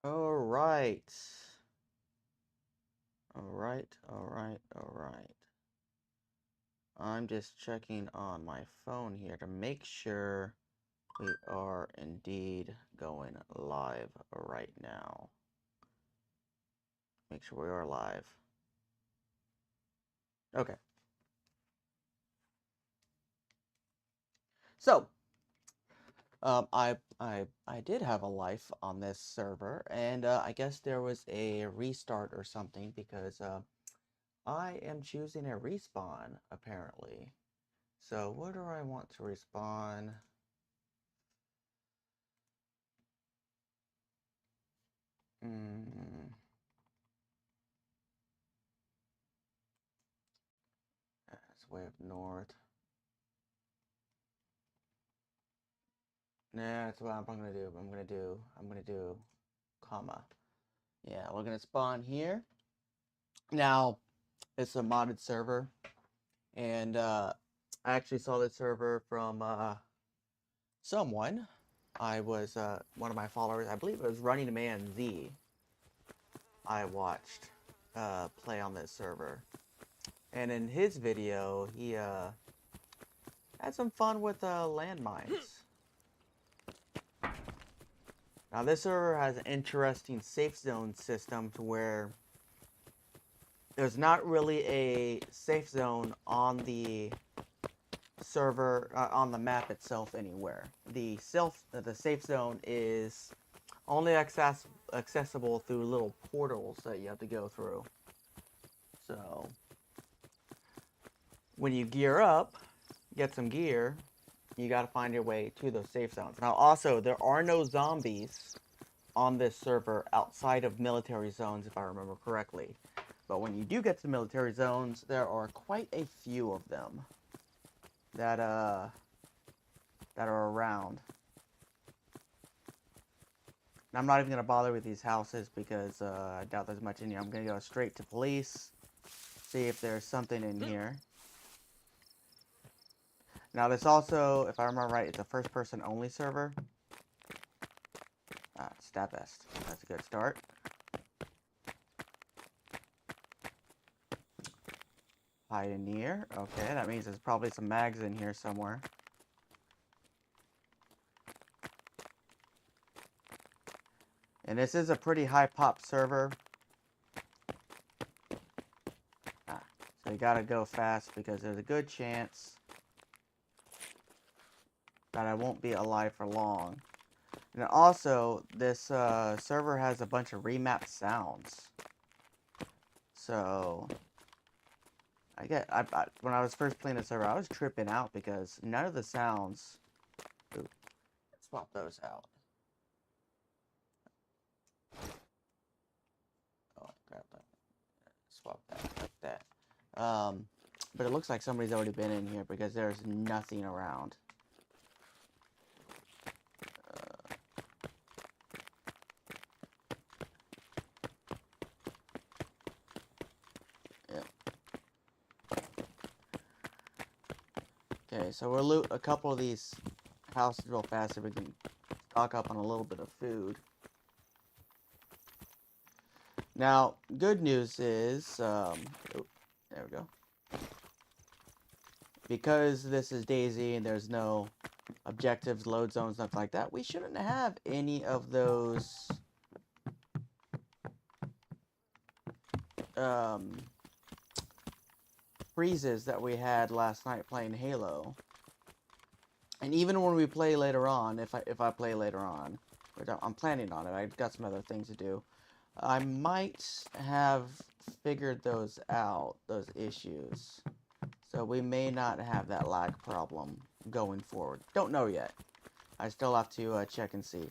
All right. All right. All right. All right. I'm just checking on my phone here to make sure we are indeed going live right now. Make sure we are live. Okay. So, I did have a life on this server, and I guess there was a restart or something because I am choosing a respawn apparently. So where do I want to respawn? Hmm. That's way up north. Nah, that's what I'm gonna do. I'm gonna do comma. Yeah, we're gonna spawn here. Now, it's a modded server, and I actually saw this server from someone. I was one of my followers. I believe it was Running Man Z. I watched play on this server, and in his video, he had some fun with landmines. Now, this server has an interesting safe zone system to where there's not really a safe zone on the server on the map itself anywhere. The safe zone is only accessible through little portals that you have to go through. So when you gear up, get some gear, you got to find your way to those safe zones. Now, also, there are no zombies on this server outside of military zones, if I remember correctly. But when you do get to military zones, there are quite a few of them that are around. And I'm not even gonna bother with these houses because I doubt there's much in here. I'm gonna go straight to police, see if there's something in here. Now this also, if I remember right, it's a first-person only server. Stab vest. That's a good start. Pioneer. Okay, that means there's probably some mags in here somewhere. And this is a pretty high pop server. So you gotta go fast because there's a good chance that I won't be alive for long. And also, this server has a bunch of remapped sounds. So, when I was first playing the server, I was tripping out because none of the sounds. Ooh, swap those out. Oh, grab that. Swap that like that. But it looks like somebody's already been in here because there's nothing around. Yep. Okay, so we'll loot a couple of these houses real fast so we can stock up on a little bit of food. Now, good news is, oh, there we go. Because this is DayZ and there's no objectives, load zones, nothing like that, we shouldn't have any of those freezes that we had last night playing Halo. And even when we play later on, if I play later on, which I'm planning on it, I've got some other things to do, I might have figured those out, those issues. So we may not have that lag problem going forward. Don't know yet. I still have to check and see.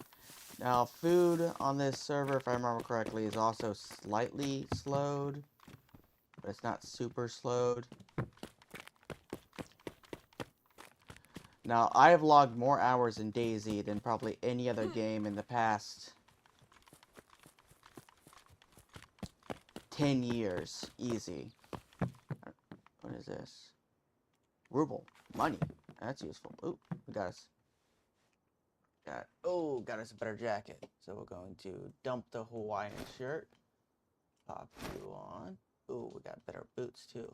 Now, food on this server, if I remember correctly, is also slightly slowed, but it's not super slowed. Now, I have logged more hours in DayZ than probably any other game in the past 10 years. Easy. What is this? Ruble. Money. That's useful. Ooh, we got us. got us a better jacket. So we're going to dump the Hawaiian shirt. Pop you on. Ooh, we got better boots too.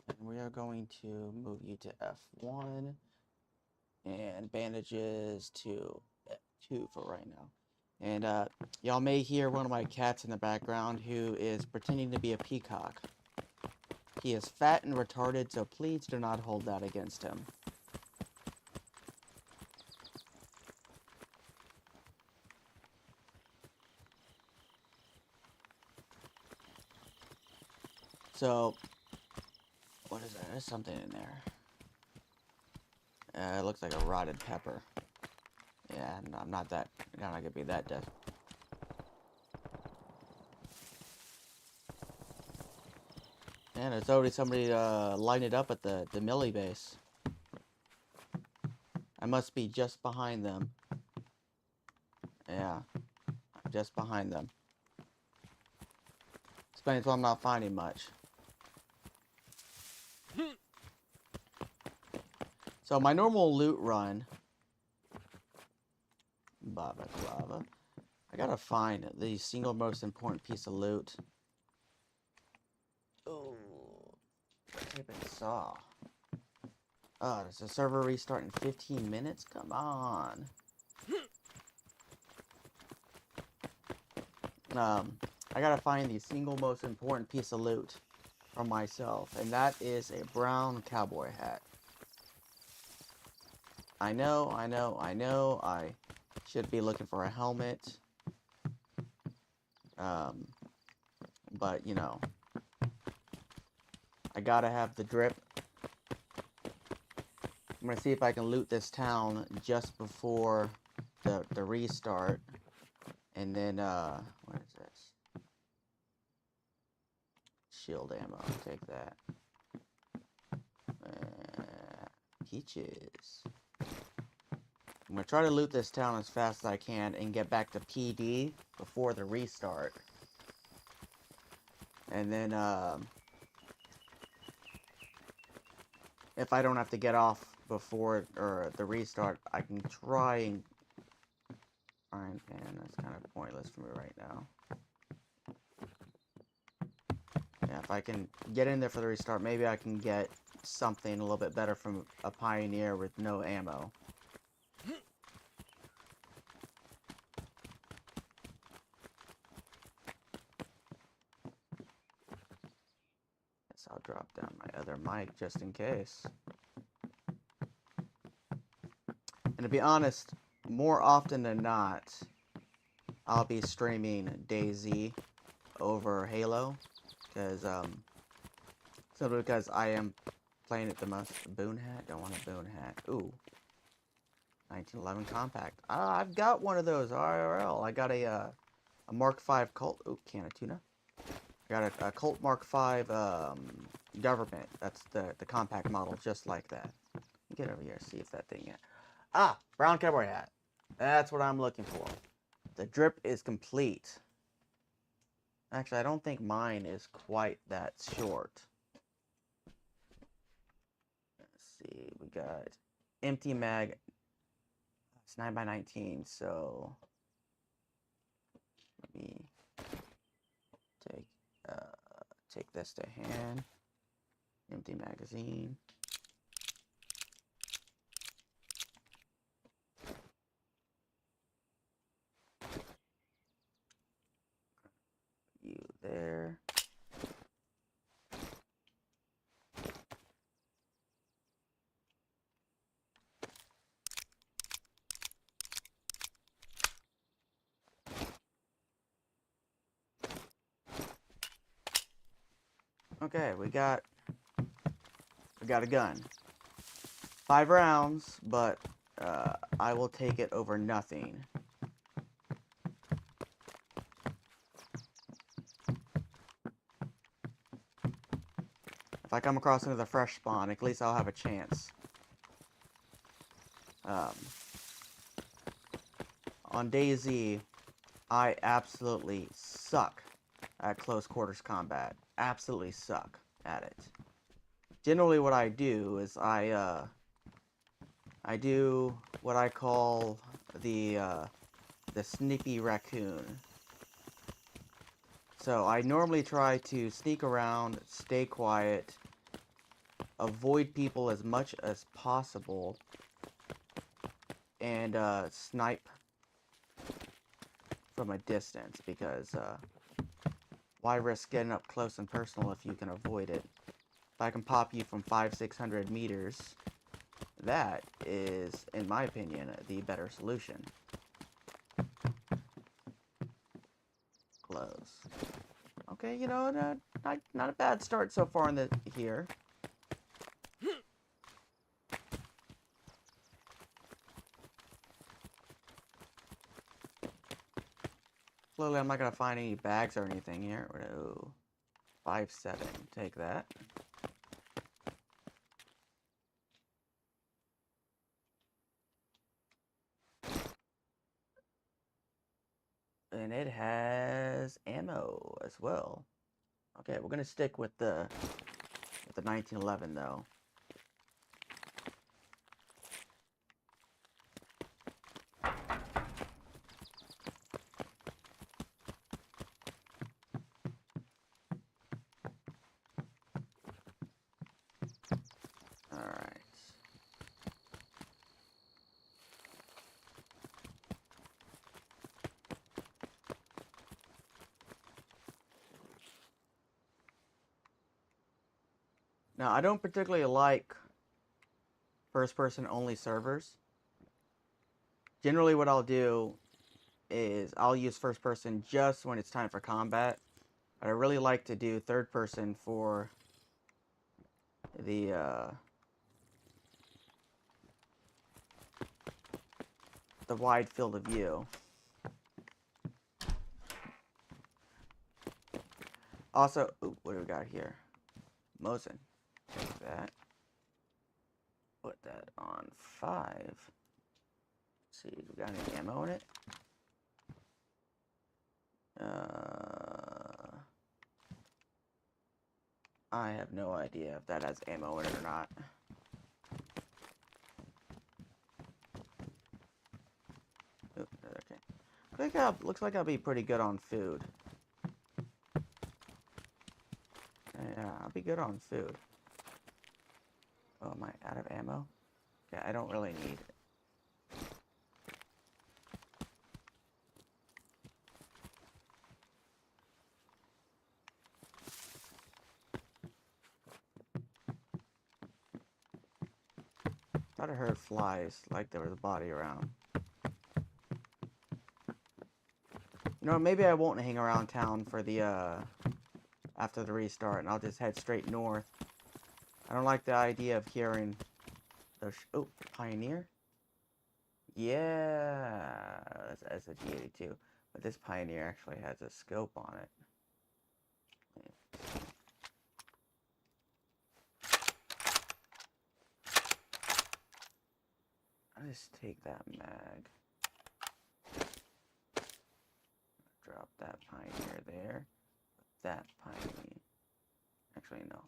And we are going to move you to F1 and bandages to F2 for right now. And y'all may hear one of my cats in the background who is pretending to be a peacock. He is fat and retarded, so please do not hold that against him. So, what is that? There's something in there. It looks like a rotted pepper. Yeah, no, I'm not gonna be that deaf. And there's already somebody lined it up at the Millie base. I must be just behind them. Yeah, just behind them. Explains why I'm not finding much. So my normal loot run, Baba Clava, I gotta find the single most important piece of loot. Oh, tape and saw. Oh, does the server restart in 15 minutes? Come on. I gotta find the single most important piece of loot for myself, and that is a brown cowboy hat. I know, I should be looking for a helmet. But, you know, I gotta have the drip. I'm gonna see if I can loot this town just before the restart. And then, what is this? Shield ammo, I'll take that. Peaches. I'm gonna try to loot this town as fast as I can and get back to PD before the restart. And then, if I don't have to get off before the restart, I can try and frying pan. That's kind of pointless for me right now. Yeah, if I can get in there for the restart, maybe I can get something a little bit better from a pioneer with no ammo. Guess I'll drop down my other mic just in case. And to be honest, more often than not, I'll be streaming DayZ over Halo, because simply because I am playing it the most. Boon hat? Don't want a boon hat. Ooh, 1911 compact. I've got one of those IRL. I got a Mark V Colt. Ooh, can of tuna. I got a Colt Mark V government. That's the compact model, just like that. Get over here, see if that thing yet. Ah, brown cowboy hat. That's what I'm looking for. The drip is complete. Actually, I don't think mine is quite that short. Let's see, we got empty mag. It's 9x19, so let me take this to hand. Empty magazine. You there. Okay, we got a gun. 5 rounds, but I will take it over nothing. If I come across another fresh spawn, at least I'll have a chance. On DayZ, I absolutely suck at close quarters combat. Absolutely suck at it. Generally what I do is I do what I call the sneaky raccoon. So I normally try to sneak around, stay quiet, avoid people as much as possible, and snipe from a distance, because why risk getting up close and personal if you can avoid it? If I can pop you from 500-600 meters, that is, in my opinion, the better solution. Close. Okay, you know, not a bad start so far in here. Clearly, I'm not gonna find any bags or anything here. Oh, 5-7. Take that. And it has ammo as well. Okay, we're gonna stick with the 1911 though. Alright. Now, I don't particularly like first-person only servers. Generally, what I'll do is I'll use first-person just when it's time for combat. But I really like to do third-person for the wide field of view. Also, ooh, what do we got here? Mosin. Take that. Put that on 5. Let's see, we got any ammo in it? I have no idea if that has ammo in it or not. Oop, okay. Looks like I'll be pretty good on food. Yeah, I'll be good on food. Oh, am I out of ammo? Yeah, I don't really need it. Thought I heard flies, like there was a body around. You know, maybe I won't hang around town for the, after the restart, and I'll just head straight north. I don't like the idea of hearing those... Oh, Pioneer? Yeah, that's a G82. But this Pioneer actually has a scope on it. I'll just take that mag. Drop that Pioneer there. That Pioneer. Actually, no.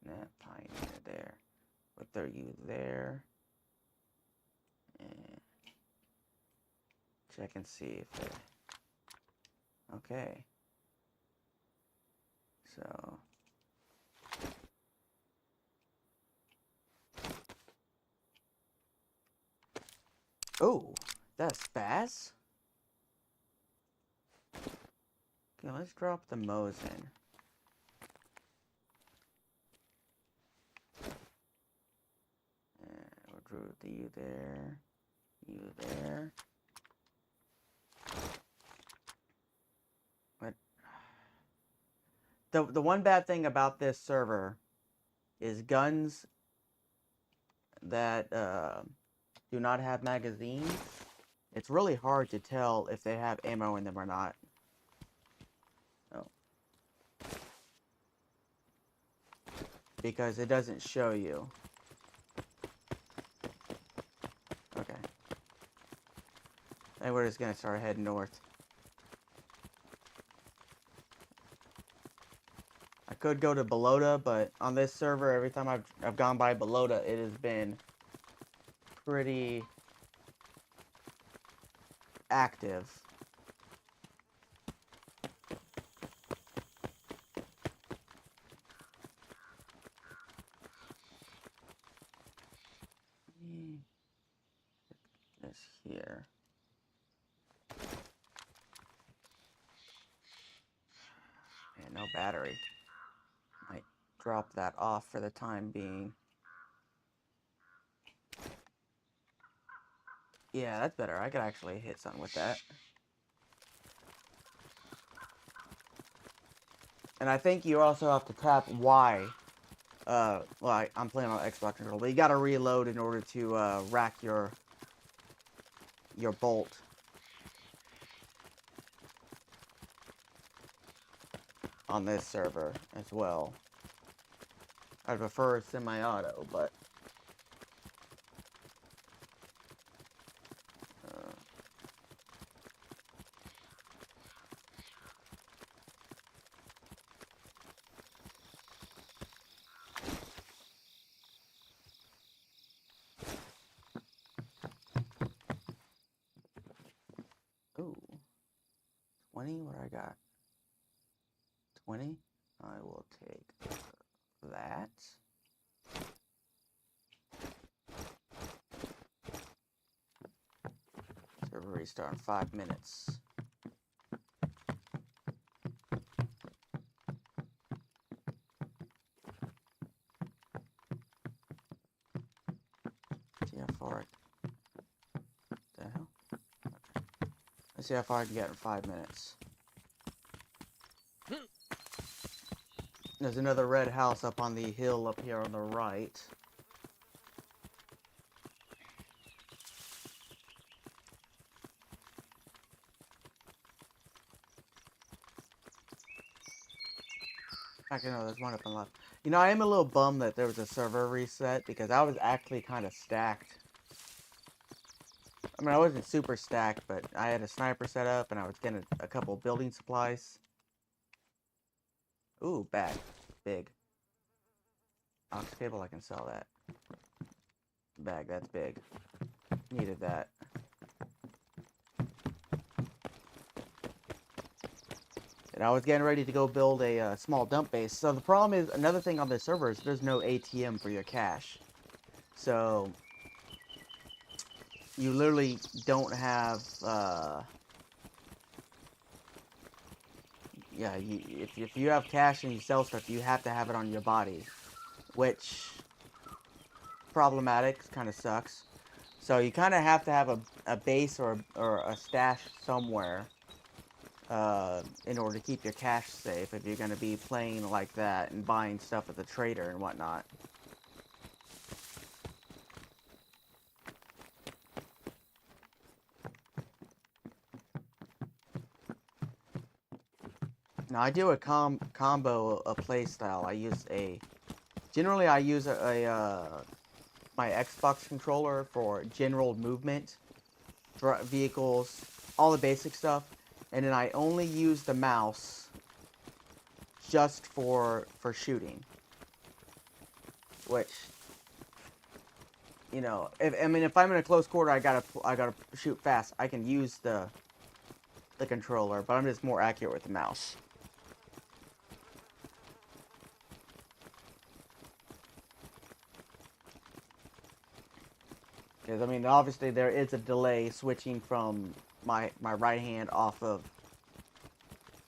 That Pioneer there. Put you there. And check and see if it... Okay. So... Oh, that's Spaz? Okay, let's drop the Mosin. We'll drop you there. You there. What? The one bad thing about this server is guns that do not have magazines. It's really hard to tell if they have ammo in them or not. Oh. Because it doesn't show you. Okay. And we're just gonna start heading north. I could go to Balota, but on this server, every time I've gone by Balota, it has been pretty active. This here. And no battery. Might drop that off for the time being. Yeah, that's better. I could actually hit something with that. And I think you also have to tap Y. Well, I'm playing on Xbox controller, but you gotta reload in order to rack your bolt. On this server as well. I prefer semi-auto, but ooh, 20. What I got? 20. I will take that. Server restart in 5 minutes. See how far. The hell? Okay. Let's see how far I can get in 5 minutes. There's another red house up on the hill up here on the right. Actually, no, there's one up on the left. You know, I am a little bummed that there was a server reset because I was actually kind of stacked. I mean, I wasn't super stacked, but I had a sniper set up and I was getting a couple building supplies. Ooh, bag. Big. Aux cable, I can sell that. Bag, that's big. Needed that. And I was getting ready to go build a small dump base. So the problem is, another thing on this server is there's no ATM for your cash. So you literally don't have, yeah, if you have cash and you sell stuff, you have to have it on your body. Which, problematic, kind of sucks. So you kind of have to have a base or a stash somewhere in order to keep your cash safe if you're going to be playing like that and buying stuff at the trader and whatnot. Now I do a combo a play style. Generally I use my Xbox controller for general movement, vehicles, all the basic stuff, and then I only use the mouse just for shooting. Which, you know, if I'm in a close quarter, I gotta shoot fast. I can use the controller, but I'm just more accurate with the mouse. Because, I mean, obviously there is a delay switching from my right hand off of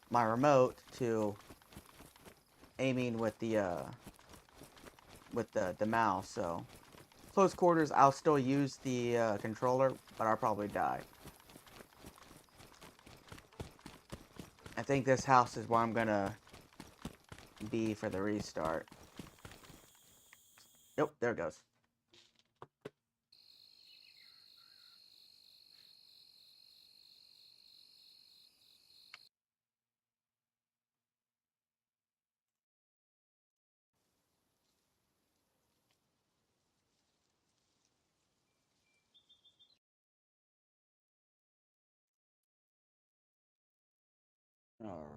my remote to aiming with the mouse. So, close quarters, I'll still use the controller, but I'll probably die. I think this house is where I'm gonna be for the restart. Yep, there it goes. All right.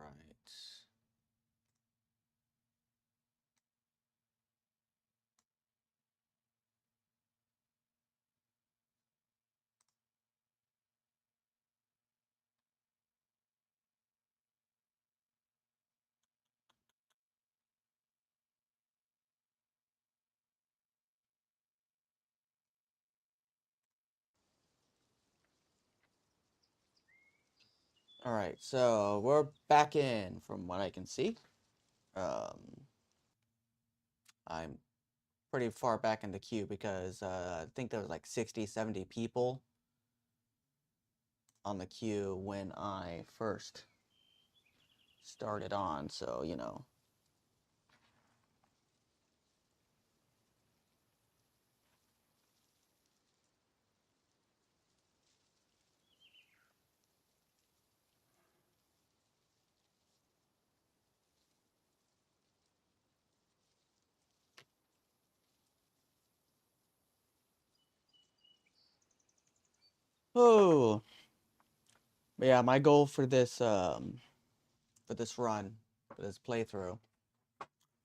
All right, so we're back in from what I can see. I'm pretty far back in the queue because I think there was like 60, 70 people on the queue when I first started on, so you know. Oh, but yeah, my goal for this run, for this playthrough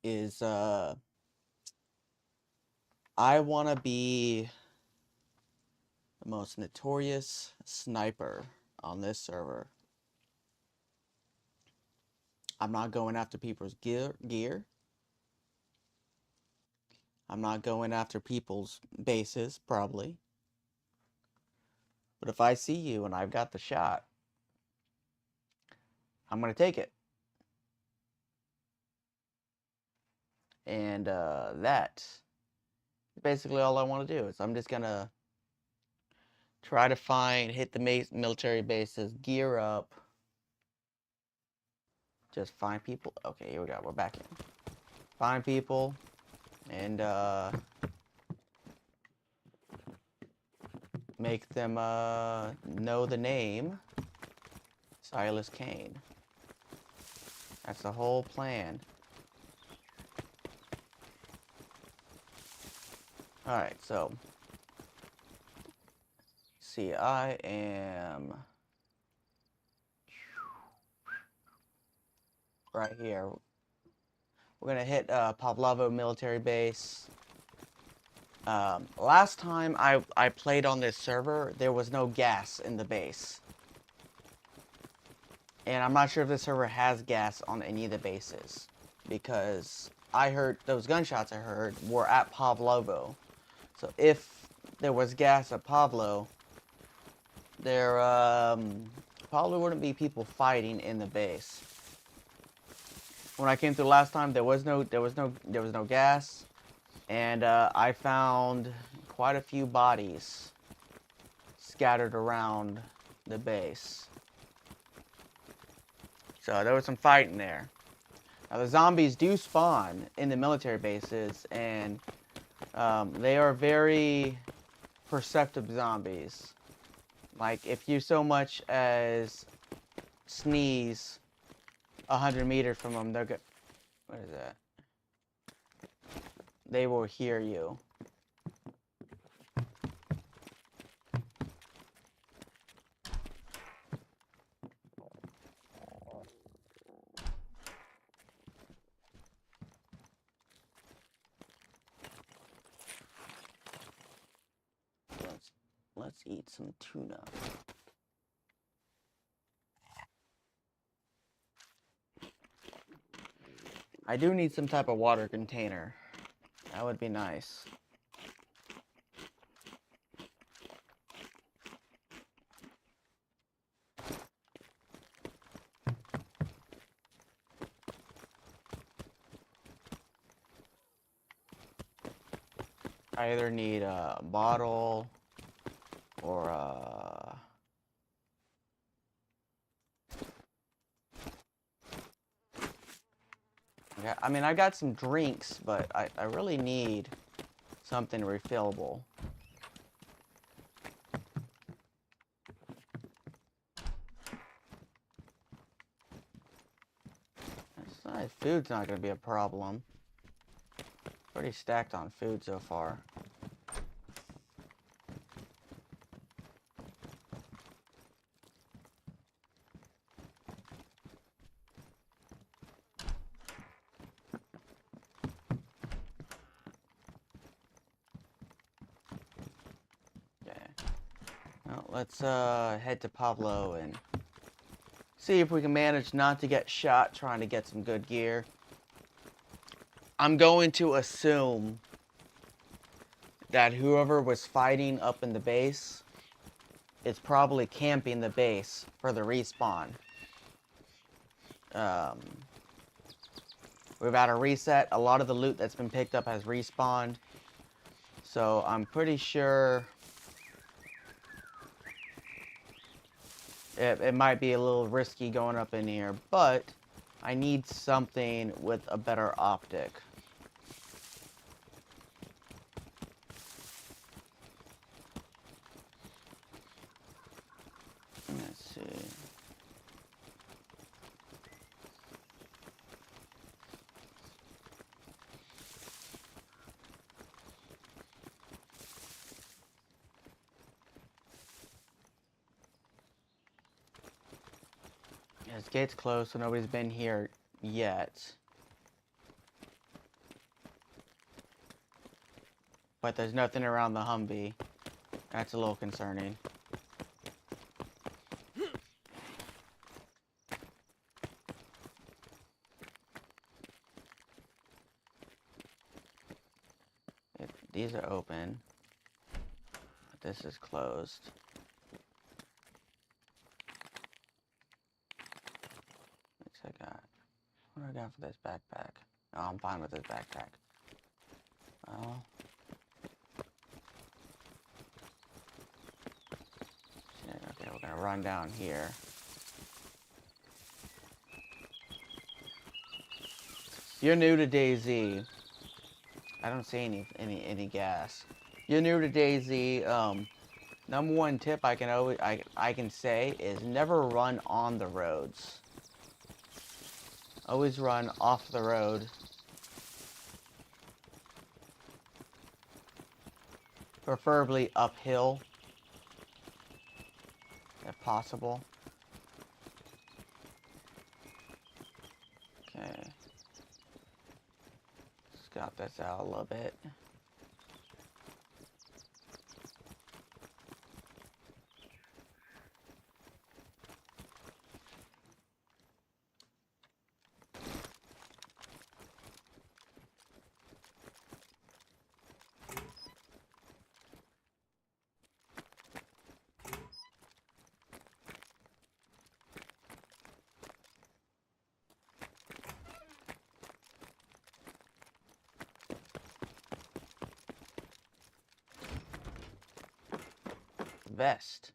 is I want to be the most notorious sniper on this server. I'm not going after people's gear. I'm not going after people's bases, probably. But if I see you and I've got the shot, I'm going to take it. And that is basically all I want to do. Is I'm just going to try to hit the military bases, gear up. Just find people. Okay, here we go. We're back in. Find people and make them know the name Silas Kane. That's the whole plan. Alright, so see, I am right here. We're gonna hit Pavlovo military base. Last time I played on this server, there was no gas in the base. And I'm not sure if this server has gas on any of the bases. Because I heard, those gunshots I heard were at Pavlovo. So if there was gas at Pavlo, there probably wouldn't be people fighting in the base. When I came through last time, there was no gas. And I found quite a few bodies scattered around the base. So there was some fighting there. Now the zombies do spawn in the military bases, and they are very perceptive zombies. Like if you so much as sneeze 100 meters from them, they're good. What is that? They will hear you. Let's eat some tuna. I do need some type of water container. That would be nice. I either need a bottle or yeah, I mean, I got some drinks, but I really need something refillable. Food's not going to be a problem. Pretty stacked on food so far. Well, let's head to Pablo and see if we can manage not to get shot trying to get some good gear. I'm going to assume that whoever was fighting up in the base is probably camping the base for the respawn. We've had a reset. A lot of the loot that's been picked up has respawned. So I'm pretty sure it might be a little risky going up in here, but I need something with a better optic. Let's see. This gate's closed, so nobody's been here yet. But there's nothing around the Humvee. That's a little concerning. These are open. But this is closed. What's I got? What do I got for this backpack? Oh, I'm fine with this backpack. Well. Okay, we're gonna run down here. You're new to DayZ. I don't see any gas. You're new to DayZ. Number one tip I can say is never run on the roads. Always run off the road. Preferably uphill, if possible. Okay. Scout this out a little bit. Vest.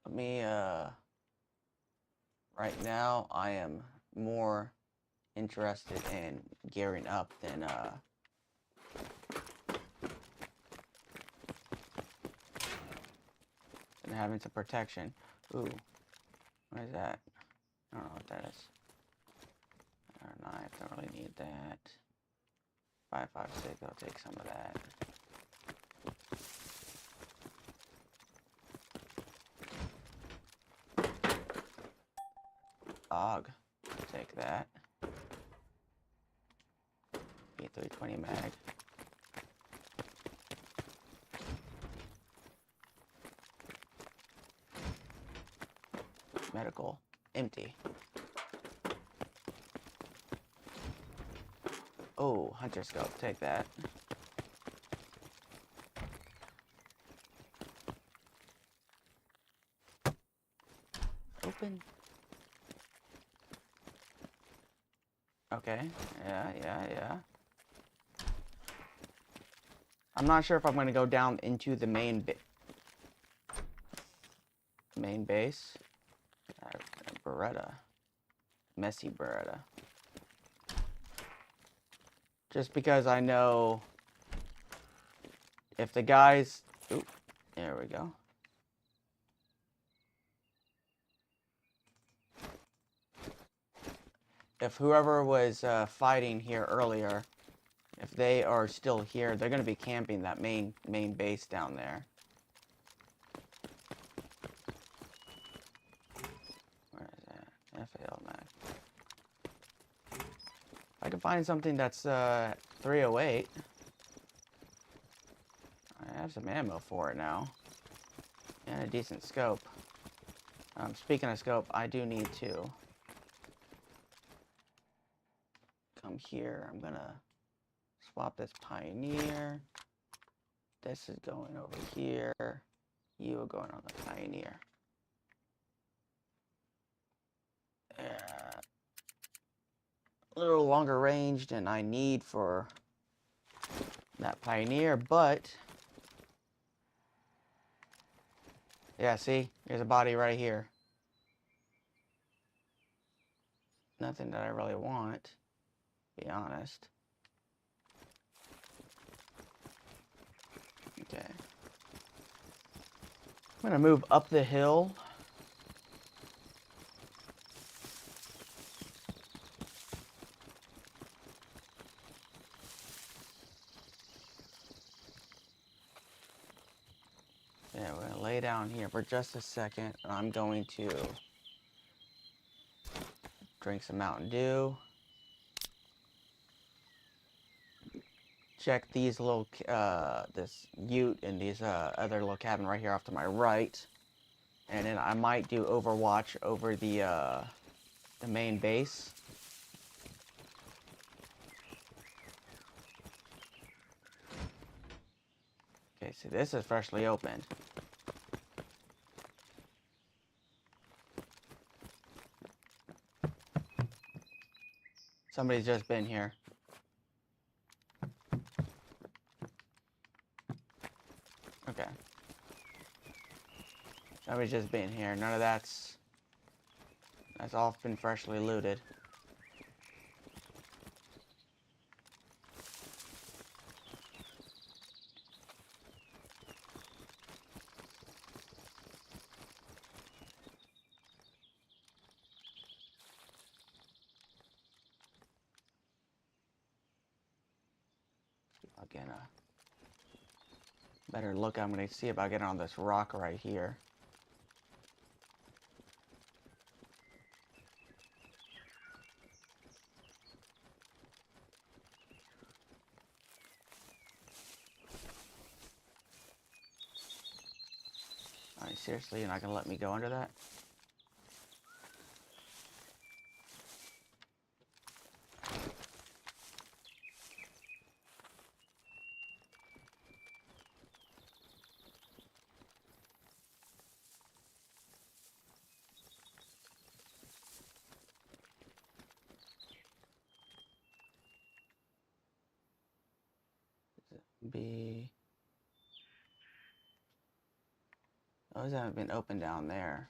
Let me, right now I am more interested in gearing up than, having some protection. Ooh. What is that? I don't know what that is. Knife, don't really need that. 5.56, I'll take some of that. Og, take that. P320 mag. Medical, empty. Oh, hunter scope, take that. Open. Okay, yeah. I'm not sure if I'm going to go down into the main base. Beretta. Messy Beretta. Just because I know if the guys... Ooh, there we go. If whoever was fighting here earlier, if they are still here, they're going to be camping that main base down there. Where is that? FAL mag. If I can find something that's 308. I have some ammo for it now. And a decent scope. Speaking of scope, I do need to come here. I'm gonna swap this Pioneer. This is going over here. You are going on the Pioneer. A little longer range than I need for that Pioneer, but yeah, see, there's a body right here. Nothing that I really want, to be honest. Okay. I'm gonna move up the hill. Yeah, we're gonna lay down here for just a second. And I'm going to drink some Mountain Dew. Check these little, this ute and these other little cabin right here off to my right. And then I might do Overwatch over the main base. Okay, so this is freshly opened. Somebody's just been here. Okay. Somebody's just been here. None of that's all been freshly looted. I'll get a better look. I'm gonna see if I get on this rock right here. Alright, seriously, you're not gonna let me go under that? B. Those haven't been opened down there.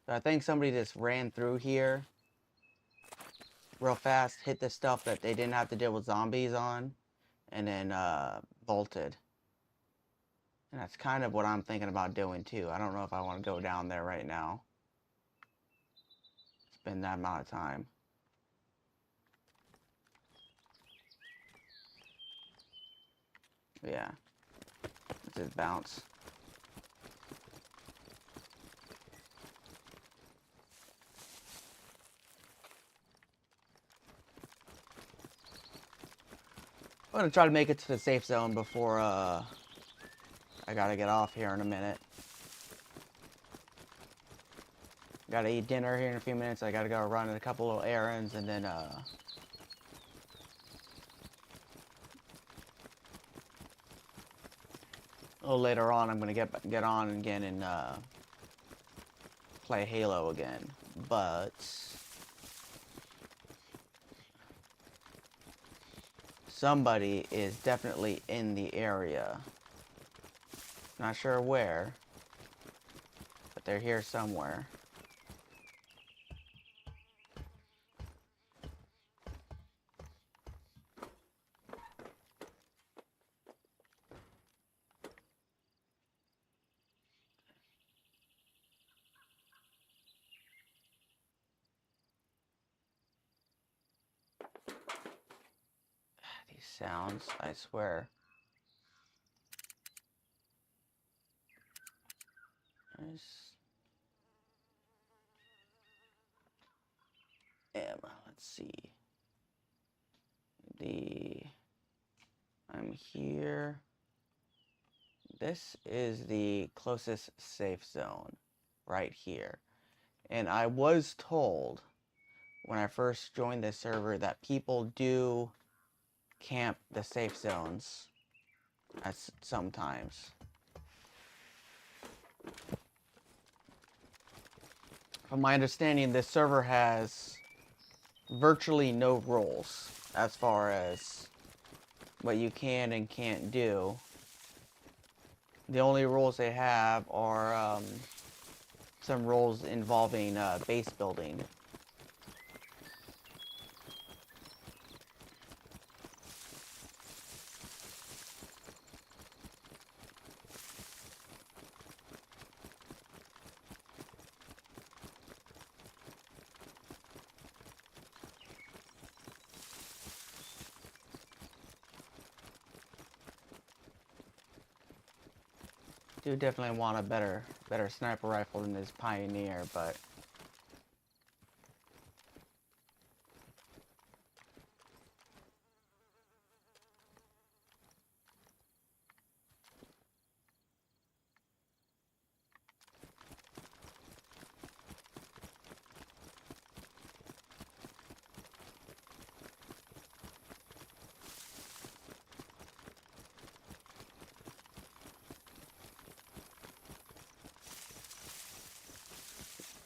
So I think somebody just ran through here real fast, hit the stuff that they didn't have to deal with zombies on, and then bolted. And that's kind of what I'm thinking about doing too. I don't know if I want to go down there right now. Spend that amount of time. Yeah. Let's just bounce. I'm gonna try to make it to the safe zone before I gotta get off here in a minute. Gotta eat dinner here in a few minutes. I gotta go run a couple little errands, and then a little later on I'm gonna get on again and play Halo again. But somebody is definitely in the area. Not sure where, but they're here somewhere. These sounds, I swear. Let's see. I'm here. this is the closest safe zone right here. And I was told when I first joined this server that people do camp the safe zones sometimes. From my understanding, this server has virtually no rules as far as what you can and can't do. The only rules they have are some rules involving base building. Do definitely want a better sniper rifle than this Pioneer, but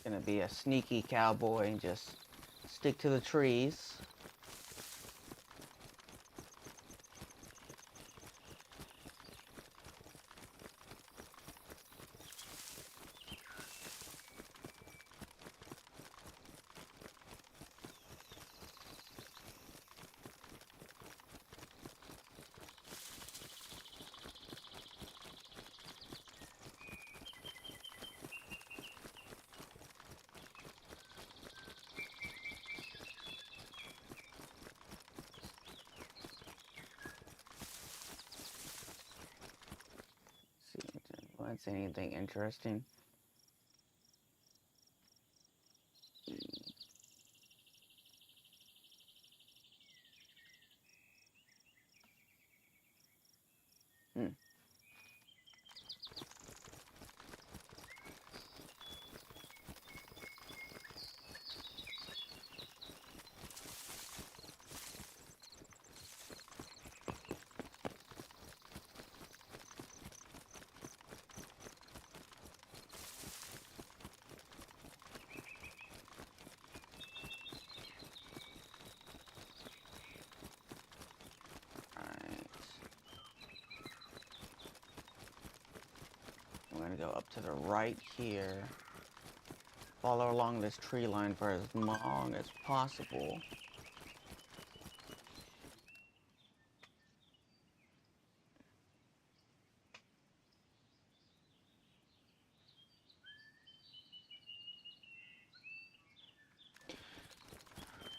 gonna be a sneaky cowboy and just stick to the trees. Let's see anything interesting. Hmm. We're gonna go up to the right here. Follow along this tree line for as long as possible.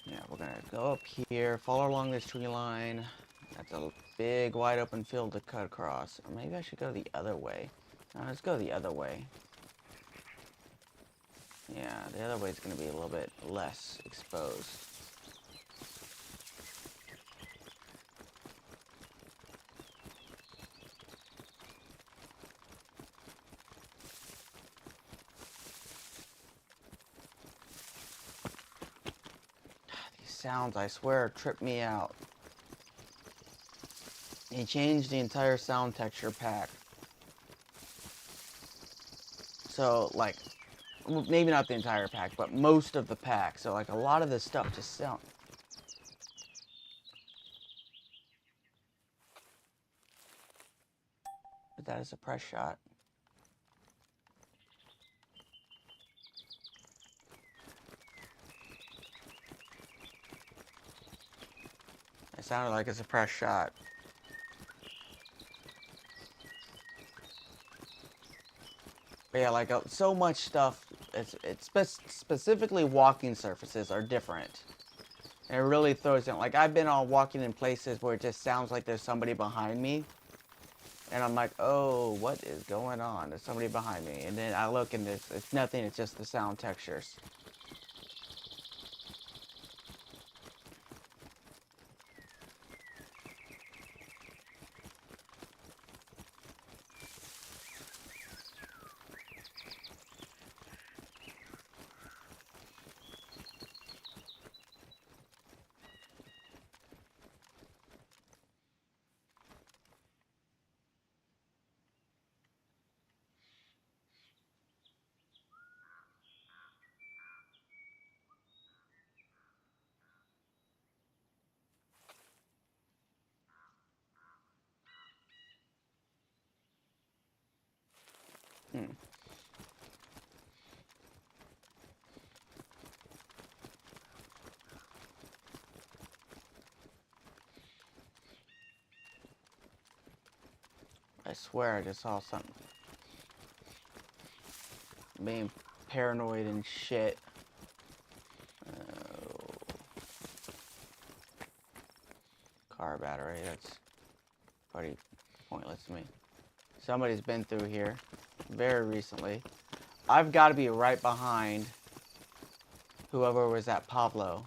Yeah, we're gonna go up here, follow along this tree line. That's a big wide open field to cut across. Or maybe I should go the other way. No, let's go the other way. Yeah, the other way is going to be a little bit less exposed. These sounds, I swear, trip me out. He changed the entire sound texture pack. So, like, maybe not the entire pack, but most of the pack. So, like, a lot of this stuff just sound... Is that a suppressed shot? It sounded like a suppressed shot. But yeah, like, so much stuff, it's specifically walking surfaces are different. And it really throws in. Like, I've been on walking in places where it just sounds like there's somebody behind me. And I'm like, oh, what is going on? There's somebody behind me. And then I look and it's nothing, it's just the sound textures. Hmm. I swear I just saw something. Being paranoid and shit. Car battery, that's pretty pointless to me. Somebody's been through here very recently. I've got to be right behind whoever was at Pablo.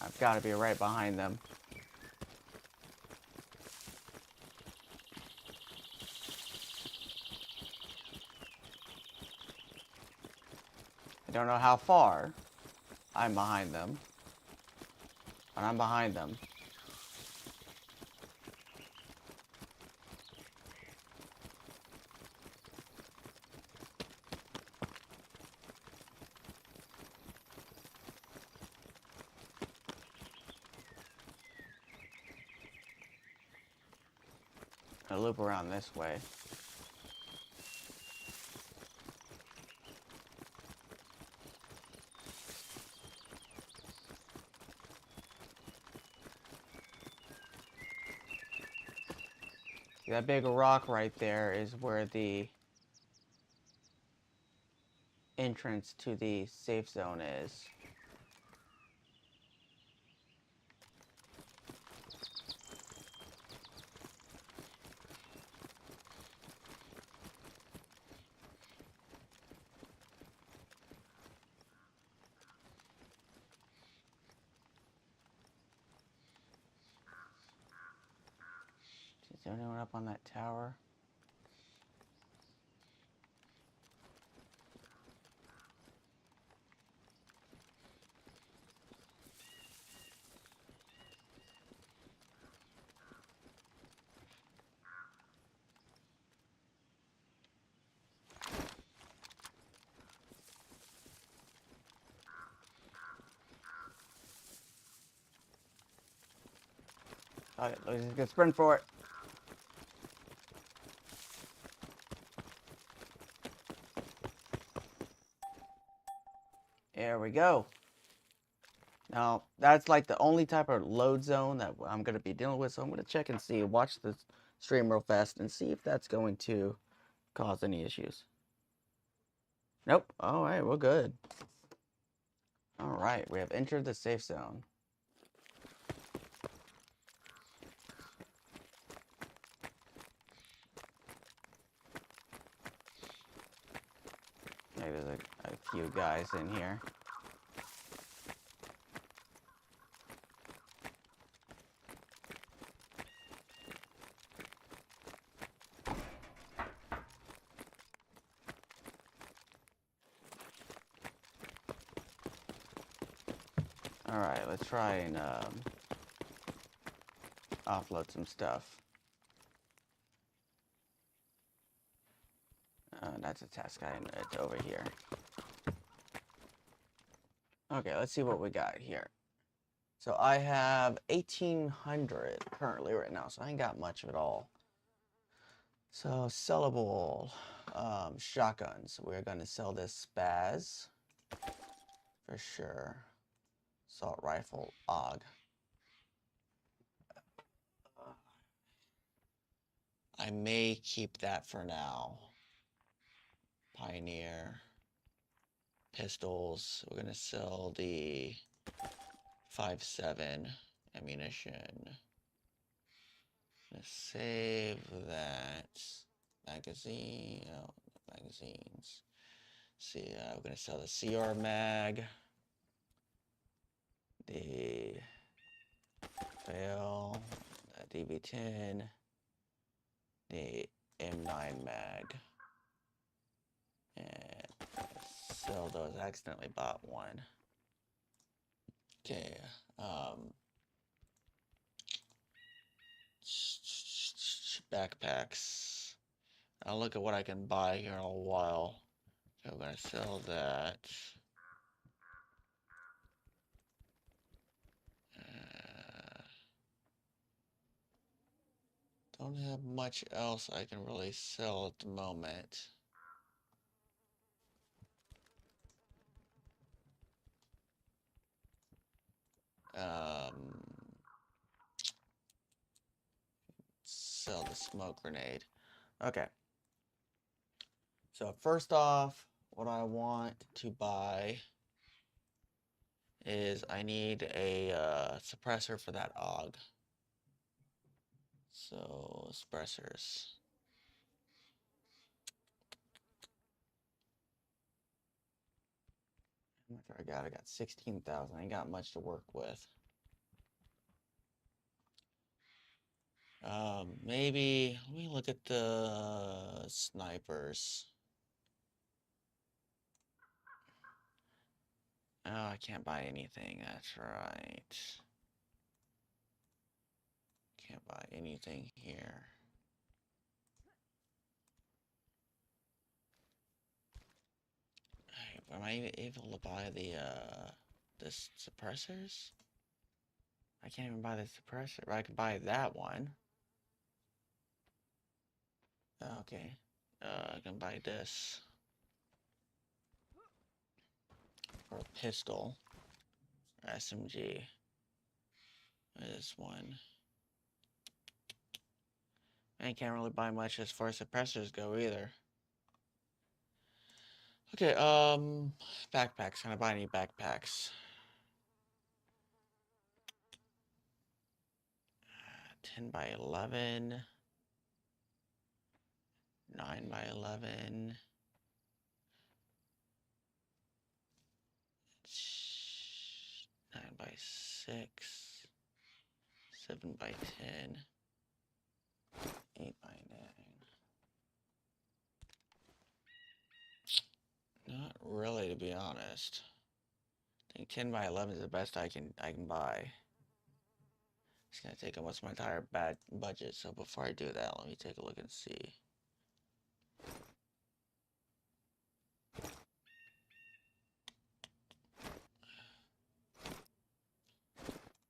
I've got to be right behind them. I don't know how far I'm behind them, but I'm behind them. I loop around this way. See, that big rock right there is where the entrance to the safe zone is. Is there anyone up on that tower? Alright, let's just go sprint for it. There we go. Now, that's like the only type of load zone that I'm going to be dealing with, so I'm going to check and see, watch the stream real fast, and see if that's going to cause any issues. Nope. Alright, we're good. Alright, we have entered the safe zone. Maybe there's a few guys in here. Alright, let's try and offload some stuff. That's a task item. It's over here. Okay, let's see what we got here. So I have 1,800 currently right now, so I ain't got much of it all. So sellable shotguns. We're going to sell this Spaz for sure. Assault rifle, AUG. I may keep that for now. Pioneer. Pistols. We're going to sell the 5.7 ammunition. Let's save that. Magazine. Oh, magazines. See, we're going to sell the CR mag. The fail. The DB10. The M9 mag. And sell those. I accidentally bought one. Okay. Backpacks. I'll look at what I can buy here in a while. So I'm gonna sell that. Don't have much else I can really sell at the moment. Sell the smoke grenade. Okay. So first off, what I want to buy is I need a suppressor for that AUG. So suppressors. How much I got? I got 16,000. I ain't got much to work with. Maybe let me look at the snipers. Oh, I can't buy anything. That's right. Can't buy anything here. Am I even able to buy the suppressors? I can't even buy the suppressor. I can buy that one. Okay. I can buy this. Or a pistol. Or SMG. This one. I can't really buy much as far as suppressors go either. Okay, backpacks. Can I buy any backpacks? 10 by 11. 9 by 11. 9 by 6. 7 by 10. 8 by 9. Not really, to be honest. I think 10 by 11 is the best I can buy. It's gonna take almost my entire budget. So before I do that, let me take a look and see.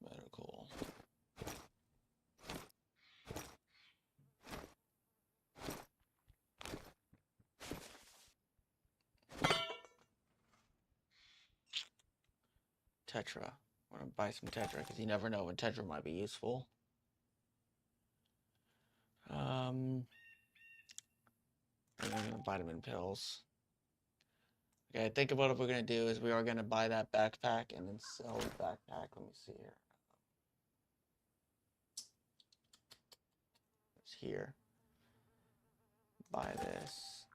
Better cool. Tetra. I'm gonna buy some Tetra because you never know when Tetra might be useful. Vitamin pills. Okay, I think about what we're gonna do is we are gonna buy that backpack and then sell the backpack. Let me see here. It's here. Buy this.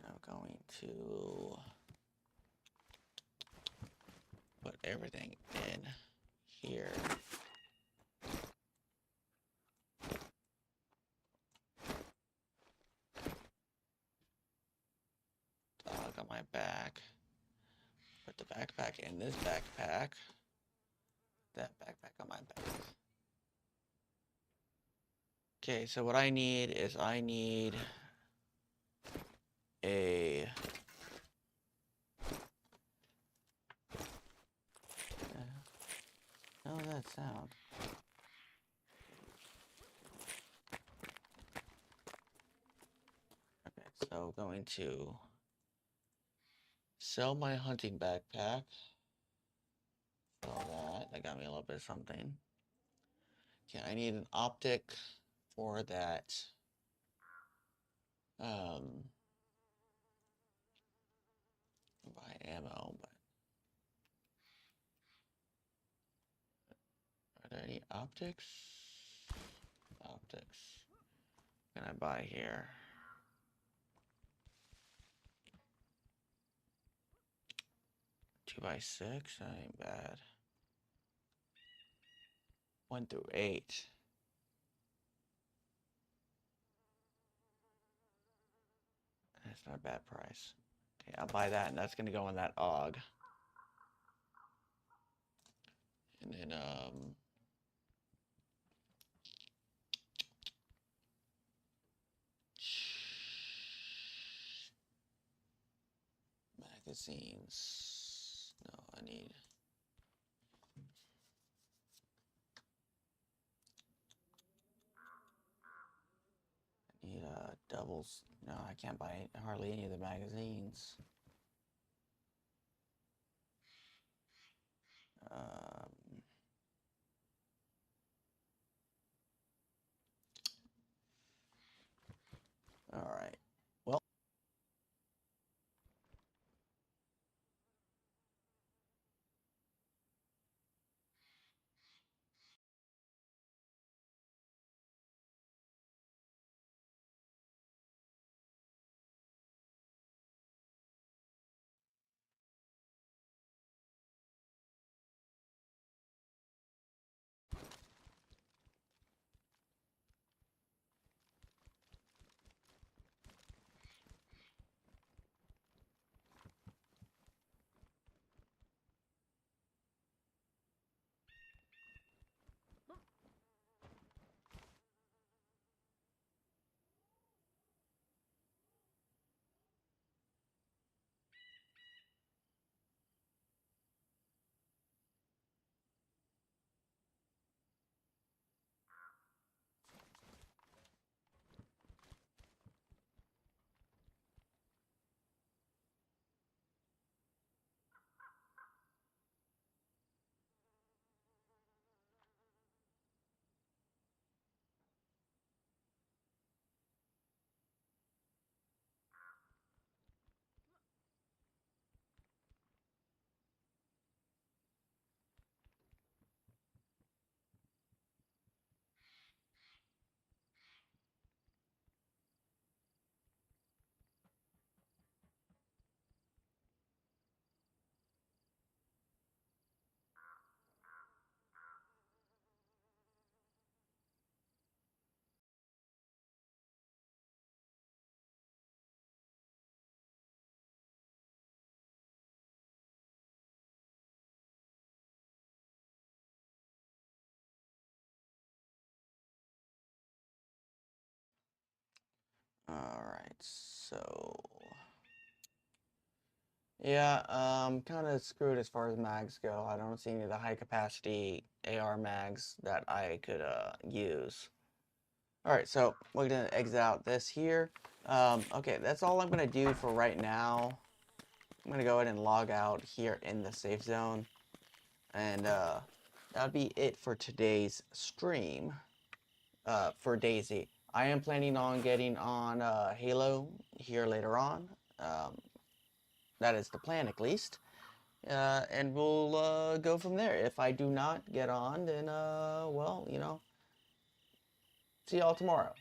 I'm going to put everything in here. Dog on my back. Put the backpack in this backpack. That backpack on my back. Okay, so what I need is I need a how does that sound? Okay, so going to sell my hunting backpack. Sell that. That got me a little bit of something. Okay, I need an optic for that. Buy ammo, but are there any optics? Optics. What can I buy here? 2 by 6, that ain't bad. 1 through 8. That's not a bad price. Okay, I'll buy that, and that's gonna go on that AUG. And then magazines. No, I need doubles. No, I can't buy hardly any of the magazines. All right. Well. All right. So. Yeah, kind of screwed as far as mags go. I don't see any of the high capacity AR mags that I could use. All right, so we're gonna exit out this here. Okay, that's all I'm gonna do for right now. I'm gonna go ahead and log out here in the safe zone, and that'll be it for today's stream. For DayZ, I am planning on getting on Halo here later on. That is the plan, at least. And we'll go from there. If I do not get on, then, well, see y'all tomorrow.